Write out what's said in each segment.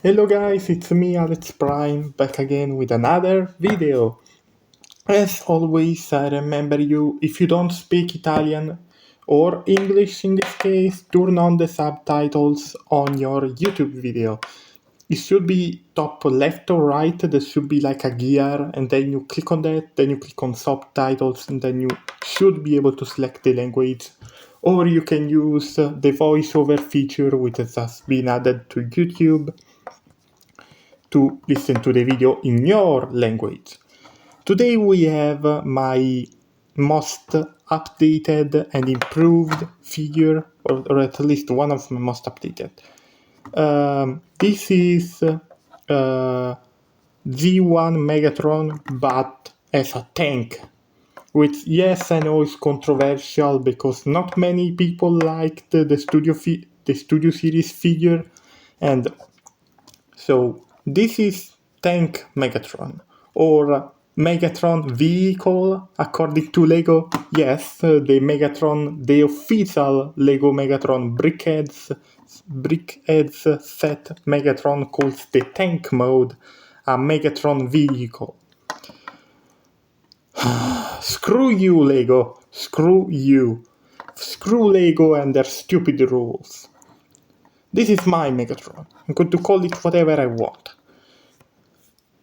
Hello guys, it's me Alex Prime back again with another video. As always, I remember you, if you don't speak Italian or English in this case, turn on the subtitles on your YouTube video. It should be top left or right, there should be like a gear, and then you click on that, then you click on subtitles, and then you should be able to select the language. Or you can use the voiceover feature which has been added to YouTube to listen to the video in your language. Today we have my most updated and improved figure, or at least one of my most updated. This is Z1 Megatron, but as a tank. Which, yes, I know is controversial because not many people liked the Studio Series figure, and so this is Tank Megatron, or Megatron vehicle according to Lego. Yes, the Megatron, the official Lego Megatron brickheads set Megatron calls the tank mode a Megatron vehicle. Screw you, Lego. Screw you. Screw Lego and their stupid rules. This is my Megatron. I'm going to call it whatever I want.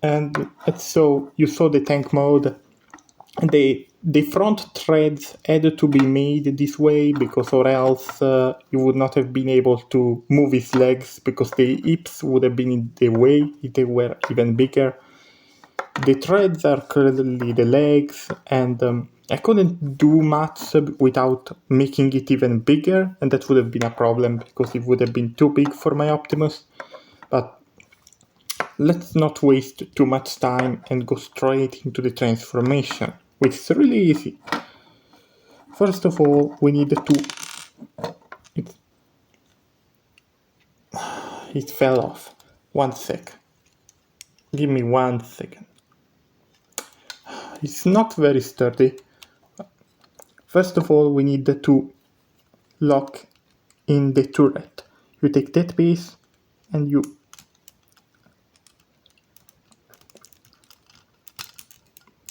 And so you saw the tank mode. The front threads had to be made this way because or else you would not have been able to move his legs because the hips would have been in the way if they were even bigger. The threads are currently the legs, and I couldn't do much without making it even bigger, and that would have been a problem because it would have been too big for my Optimus. But let's not waste too much time and go straight into the transformation, which is really easy. First of all, we need to... It fell off. 1 sec. Give me 1 second. It's not very sturdy. First of all, we need to lock in the turret. You take that piece and you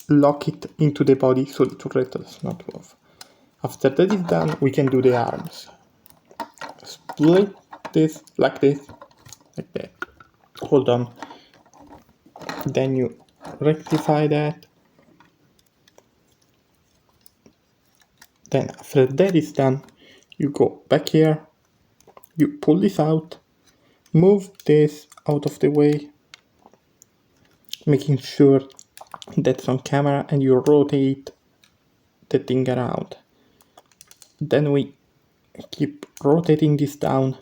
lock it into the body so the turret does not move. After that is done, we can do the arms. Split this like this, like that. Hold on. Then you rectify that. Then after that is done, you go back here, you pull this out, move this out of the way, making sure that's on camera, and you rotate the thing around. Then we keep rotating this down.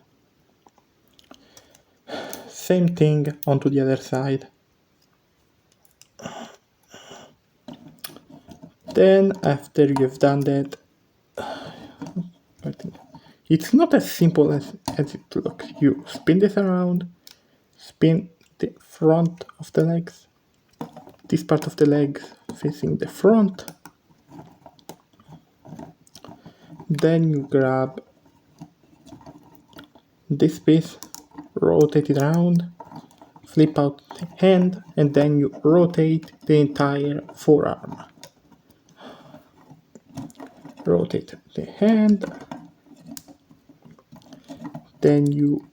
Same thing onto the other side. Then after you've done that, I think it's not as simple as it looks. You spin this around, spin the front of the legs, this part of the legs facing the front. Then you grab this piece, rotate it around, flip out the hand, and then you rotate the entire forearm. Rotate the hand, then you...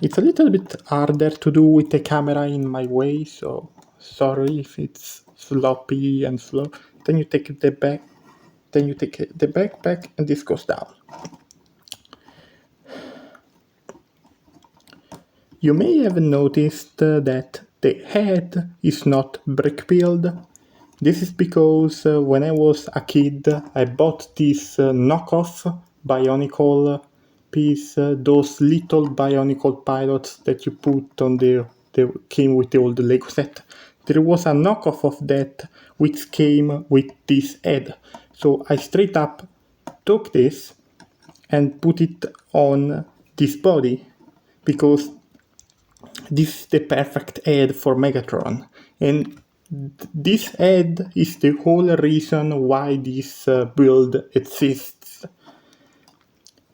It's a little bit harder to do with the camera in my way, so sorry if it's sloppy and slow. Then you take the back, then you take the backpack, and this goes down. You may have noticed that the head is not brick build. This is because when I was a kid, I bought this knockoff Bionicle piece, those little Bionicle pilots that you put on they came with the old Lego set. There was a knockoff of that which came with this head. So I straight up took this and put it on this body because this is the perfect head for Megatron. And this head is the whole reason why this build exists.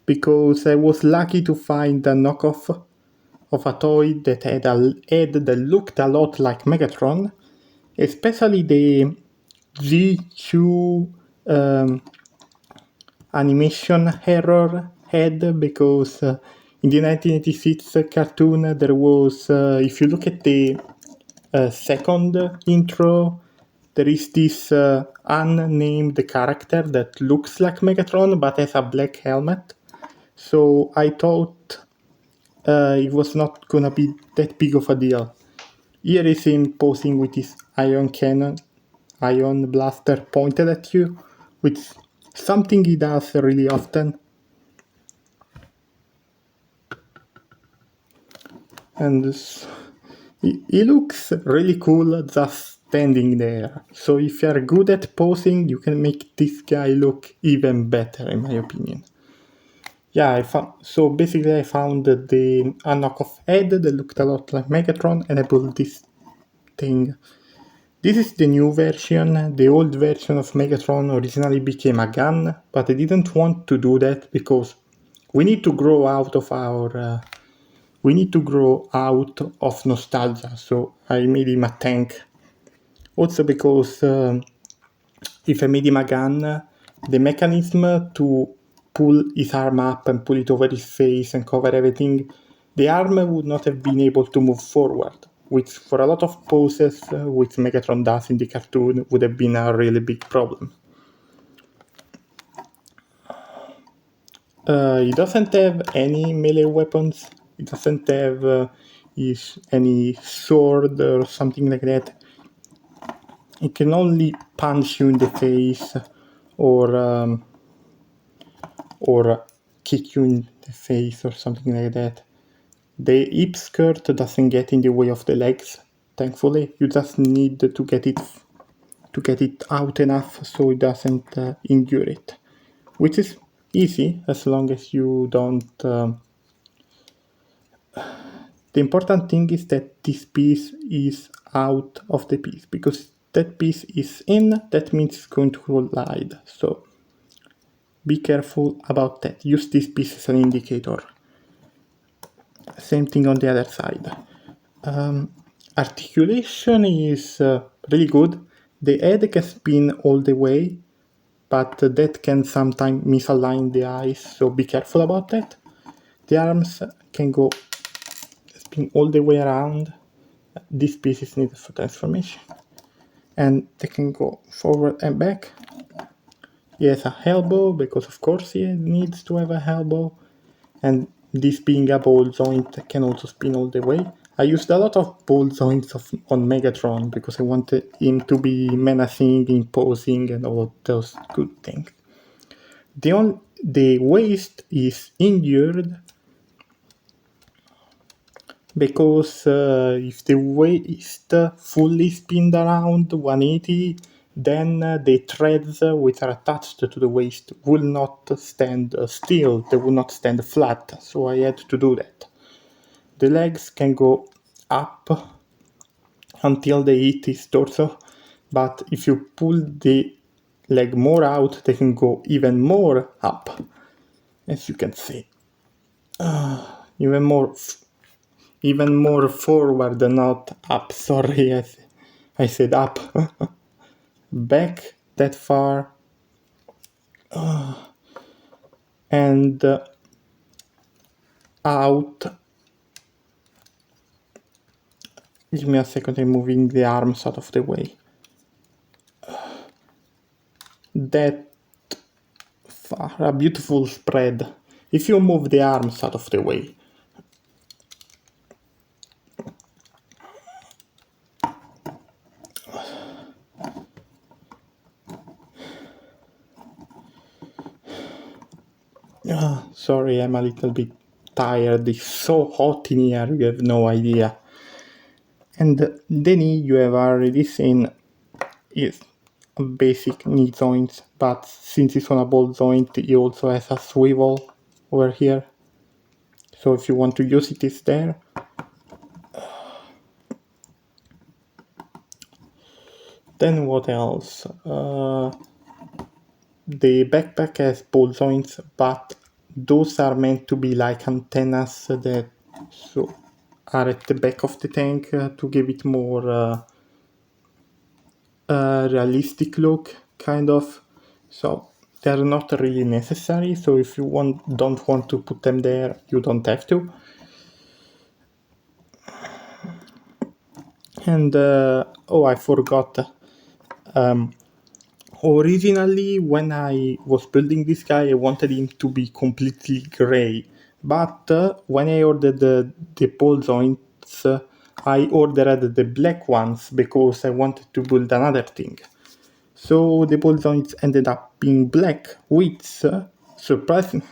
Because I was lucky to find a knockoff of a toy that had a head that looked a lot like Megatron, especially the G2 animation error head, because in the 1986 cartoon there was, if you look at the second intro, there is this unnamed character that looks like Megatron but has a black helmet. So I thought it was not gonna be that big of a deal. Here is him posing with his ion cannon, ion blaster pointed at you, which is something he does really often. And he looks really cool just standing there. So if you are good at posing, you can make this guy look even better, in my opinion. Yeah, so basically I found a knockoff head that looked a lot like Megatron, and I built this thing. This is the new version. The old version of Megatron originally became a gun, but I didn't want to do that because we need to grow out of our... we need to grow out of nostalgia, so I made him a tank. Also because if I made him a gun, the mechanism to pull his arm up and pull it over his face and cover everything, the arm would not have been able to move forward, which for a lot of poses, which Megatron does in the cartoon, would have been a really big problem. He doesn't have any melee weapons. He doesn't have any sword or something like that. He can only punch you in the face or kick you in the face or something like that. The hip skirt doesn't get in the way of the legs, thankfully. You just need to get it out enough so it doesn't injure it, which is easy as long as you don't... The important thing is that this piece is out of the piece, because that piece is in, that means it's going to collide. So be careful about that. Use this piece as an indicator. Same thing on the other side. Articulation is really good. The head can spin all the way, but that can sometimes misalign the eyes, so be careful about that. The arms can go spin all the way around. This piece is needed for transformation. And they can go forward and back. He has a elbow, because of course he needs to have a elbow. And this being a ball joint can also spin all the way. I used a lot of ball joints on Megatron because I wanted him to be menacing, imposing, and all those good things. The waist is injured because if the waist fully spins around 180, then the threads which are attached to the waist will not stand still, they will not stand flat, so I had to do that. The legs can go up until they hit his torso, but if you pull the leg more out, they can go even more up, as you can see. Even more forward, not up. Sorry, I said up. Back that far. And out. Give me a second, I'm moving the arms out of the way. That far, a beautiful spread. If you move the arms out of the way. Sorry, I'm a little bit tired. It's so hot in here, you have no idea. And the knee, you have already seen, is a basic knee joint, but since it's on a ball joint, it also has a swivel over here. So if you want to use it, it's there. Then what else? The backpack has ball joints, but those are meant to be like antennas that... So are at the back of the tank to give it more realistic look, kind of. So they're not really necessary, so if you don't want to put them there, you don't have to. And I forgot. Originally, when I was building this guy, I wanted him to be completely gray. But when I ordered the ball joints, I ordered the black ones because I wanted to build another thing. So the ball joints ended up being black, which surprising,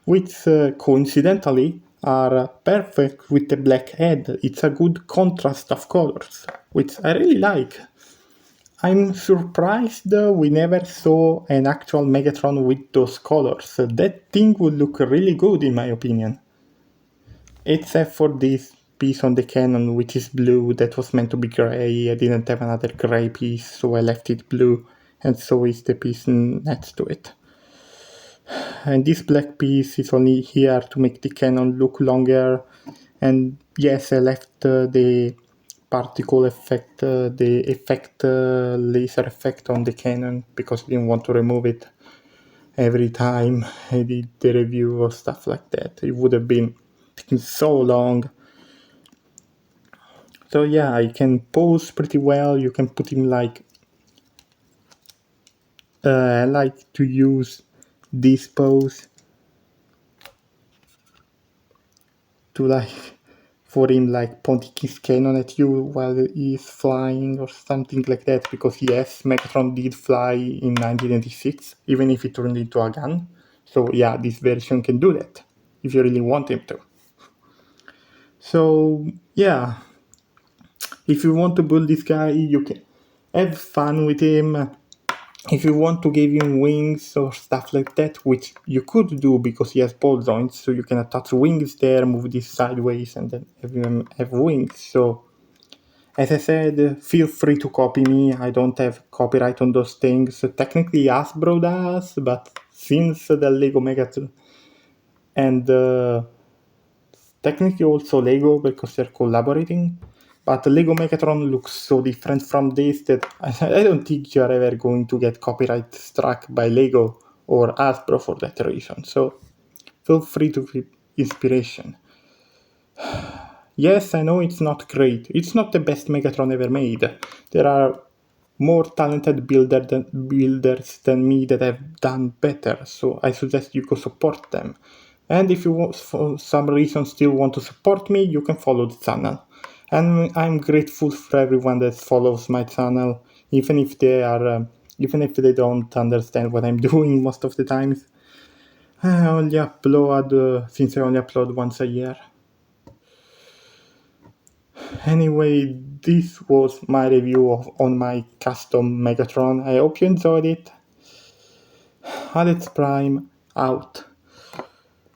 which coincidentally are perfect with the black head. It's a good contrast of colors, which I really like. I'm surprised we never saw an actual Megatron with those colors. That thing would look really good in my opinion. Except for this piece on the cannon which is blue that was meant to be grey. I didn't have another grey piece so I left it blue, and so is the piece next to it. And this black piece is only here to make the cannon look longer, and yes, I left the particle effect, the effect, laser effect on the cannon because I didn't want to remove it every time I did the review or stuff like that. It would have been taking so long. So yeah, I can pose pretty well. You can put him like... I like to use this pose to like... for him like pointing his cannon at you while he's flying or something like that, because yes, Megatron did fly in 1986, even if it turned into a gun. So yeah, this version can do that, if you really want him to. So yeah, if you want to build this guy, you can have fun with him. If you want to give him wings or stuff like that, which you could do because he has ball joints, so you can attach wings there, move this sideways, and then have him have wings. So, as I said, feel free to copy me. I don't have copyright on those things. Technically, Hasbro does, but since the Lego Megatron and technically also Lego, because they're collaborating. But Lego Megatron looks so different from this that I don't think you're ever going to get copyright struck by Lego or Hasbro for that reason. So feel free to keep inspiration. Yes, I know it's not great. It's not the best Megatron ever made. There are more talented builders than me that have done better, so I suggest you go support them. And if you for some reason still want to support me, you can follow the channel. And I'm grateful for everyone that follows my channel, even if even if they don't understand what I'm doing most of the times. I only upload, since I only upload once a year. Anyway, this was my review on my custom Megatron. I hope you enjoyed it. Alex Prime out.